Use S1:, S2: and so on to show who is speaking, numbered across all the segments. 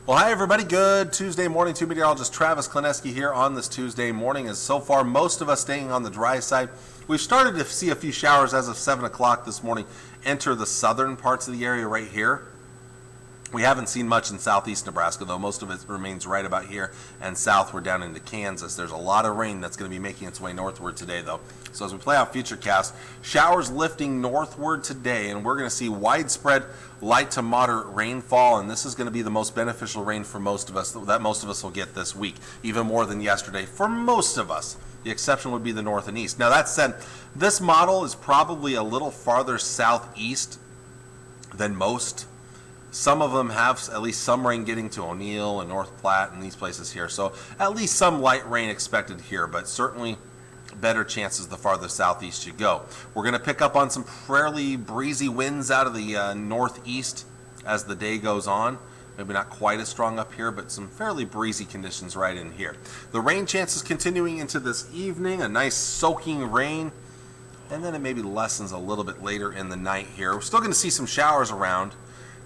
S1: Well, hi everybody. Good Tuesday morning. To meteorologist Travis Kleneski here on this Tuesday morning. As so far, most of us staying on the dry side. We've started to see a few showers as of 7 o'clock this morning enter the southern parts of the area right here. We haven't seen much in southeast Nebraska, though. Most of it remains right about here and south. We're down into Kansas. There's a lot of rain that's going to be making its way northward today, though. So as we play out Futurecast, showers lifting northward today, and we're going to see widespread light to moderate rainfall, and this is going to be the most beneficial rain for most of us that most of us will get this week, even more than yesterday for most of us. The exception would be the north and east. Now, that said, this model is probably a little farther southeast than most. Some of them have at least some rain getting to O'Neill and North Platte and these places here. So at least some light rain expected here, but certainly better chances the farther southeast you go. We're going to pick up on some fairly breezy winds out of the northeast as the day goes on. Maybe not quite as strong up here, but some fairly breezy conditions right in here. The rain chances continuing into this evening, a nice soaking rain, and then it maybe lessens a little bit later in the night here. We're still going to see some showers around.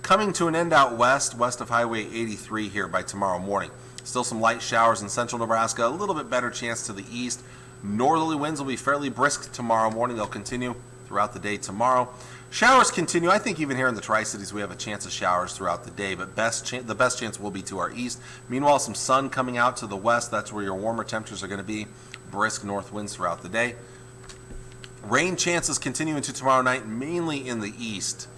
S1: Coming to an end out west of Highway 83 here by tomorrow morning. Still some light showers in central Nebraska, a little bit better chance to the east. Northerly winds will be fairly brisk tomorrow morning. They'll continue throughout the day tomorrow. Showers continue. I think even here in the Tri-Cities we have a chance of showers throughout the day, but the best chance will be to our east. Meanwhile, some sun coming out to the west. That's where your warmer temperatures are going to be. Brisk north winds throughout the day. Rain chances continue into tomorrow night, mainly in the east.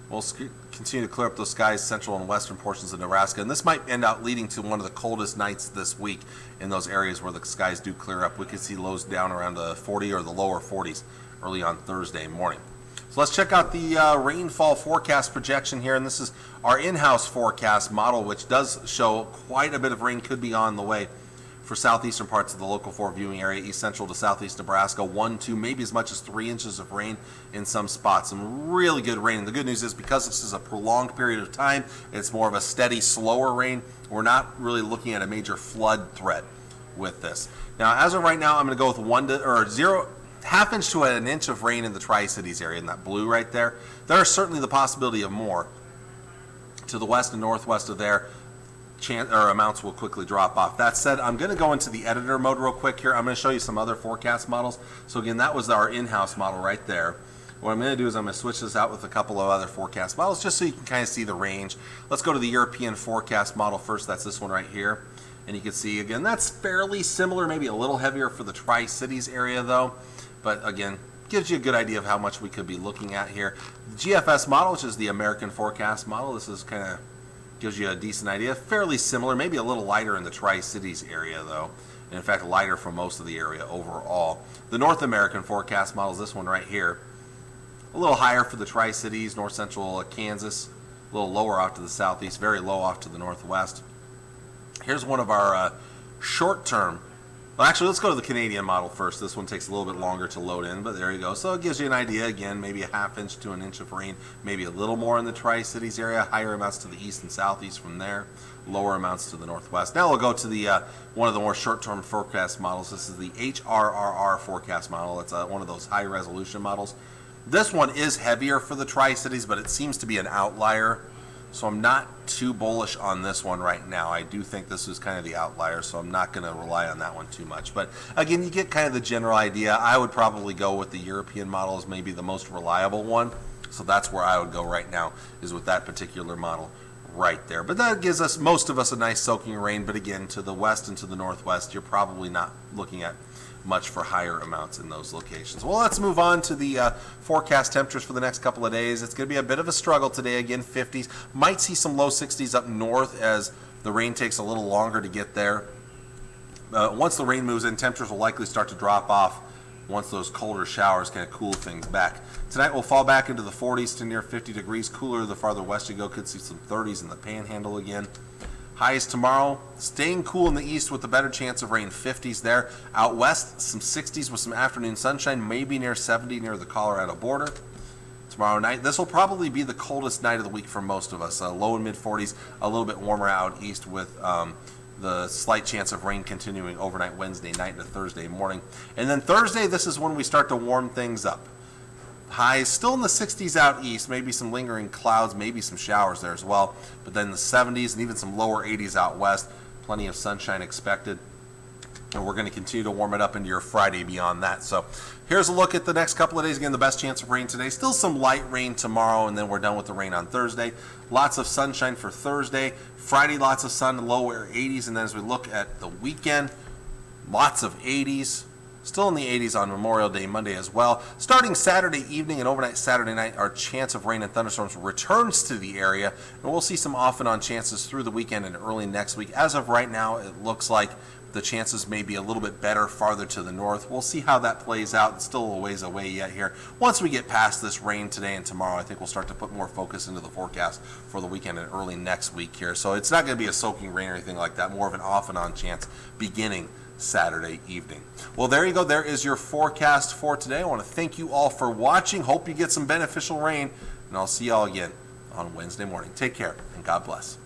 S1: We'll continue to clear up those skies, central and western portions of Nebraska, and this might end up leading to one of the coldest nights this week in those areas where the skies do clear up. We could see lows down around the 40 or the lower 40s early on Thursday morning. So let's check out the rainfall forecast projection here, and this is our in-house forecast model, which does show quite a bit of rain could be on the way for southeastern parts of the local 4 viewing area, east central to southeast Nebraska. 1, 2, maybe as much as 3 inches of rain in some spots. Some really good rain. And the good news is because this is a prolonged period of time, it's more of a steady, slower rain. We're not really looking at a major flood threat with this. Now, as of right now, I'm going to go with half inch to an inch of rain in the Tri-Cities area, in that blue right there. There is certainly the possibility of more. To the west and northwest of there, amounts will quickly drop off. That said, I'm going to go into the editor mode real quick here. I'm going to show you some other forecast models. So again, that was our in-house model right there. What I'm going to do is I'm going to switch this out with a couple of other forecast models just so you can kind of see the range. Let's go to the European forecast model first. That's this one right here. And you can see, again, that's fairly similar, maybe a little heavier for the Tri-Cities area though. But again, gives you a good idea of how much we could be looking at here. The GFS model, which is the American forecast model, this is kind of gives you a decent idea. Fairly similar, maybe a little lighter in the Tri-Cities area though. And in fact, lighter for most of the area overall. The North American forecast model is this one right here. A little higher for the Tri-Cities, north central Kansas. A little lower off to the southeast, very low off to the northwest. Here's one of our short-term. Well, actually, let's go to the Canadian model first. This one takes a little bit longer to load in, but there you go. So it gives you an idea, again, maybe a half inch to an inch of rain, maybe a little more in the Tri-Cities area, higher amounts to the east and southeast from there, lower amounts to the northwest. Now we'll go to the one of the more short-term forecast models. This is the HRRR forecast model. It's one of those high-resolution models. This one is heavier for the Tri-Cities, but it seems to be an outlier. So I'm not too bullish on this one right now. I do think this is kind of the outlier, so I'm not going to rely on that one too much. But again, you get kind of the general idea. I would probably go with the European model as maybe the most reliable one. So that's where I would go right now, is with that particular model right there. But that gives us, most of us, a nice soaking rain. But again, to the west and to the northwest, you're probably not looking at much for higher amounts in those locations. Well, let's move on to the forecast temperatures for the next couple of days. It's going to be a bit of a struggle today. Again, 50s. Might see some low 60s up north as the rain takes a little longer to get there. Once the rain moves in, temperatures will likely start to drop off once those colder showers kind of cool things back. Tonight we'll fall back into the 40s to near 50 degrees. Cooler the farther west you go. Could see some 30s in the Panhandle again. Highs tomorrow, staying cool in the east with a better chance of rain, 50s there. Out west, some 60s with some afternoon sunshine, maybe near 70 near the Colorado border. Tomorrow night, this will probably be the coldest night of the week for most of us. Low and mid 40s, a little bit warmer out east with the slight chance of rain continuing overnight Wednesday night into Thursday morning. And then Thursday, this is when we start to warm things up. Highs still in the 60s out east, maybe some lingering clouds, maybe some showers there as well. But then the 70s and even some lower 80s out west. Plenty of sunshine expected. And we're going to continue to warm it up into your Friday beyond that. So here's a look at the next couple of days. Again, the best chance of rain today. Still some light rain tomorrow, and then we're done with the rain on Thursday. Lots of sunshine for Thursday. Friday, lots of sun, lower 80s. And then as we look at the weekend, lots of 80s. Still in the 80s on Memorial Day Monday as well. Starting Saturday evening and overnight Saturday night, our chance of rain and thunderstorms returns to the area. And we'll see some off and on chances through the weekend and early next week. As of right now, it looks like the chances may be a little bit better farther to the north. We'll see how that plays out. It's still a ways away yet here. Once we get past this rain today and tomorrow, I think we'll start to put more focus into the forecast for the weekend and early next week here. So it's not going to be a soaking rain or anything like that. More of an off and on chance beginning Saturday evening. Well, there you go. There is your forecast for today. I want to thank you all for watching. Hope you get some beneficial rain, and I'll see you all again on Wednesday morning. Take care, and God bless.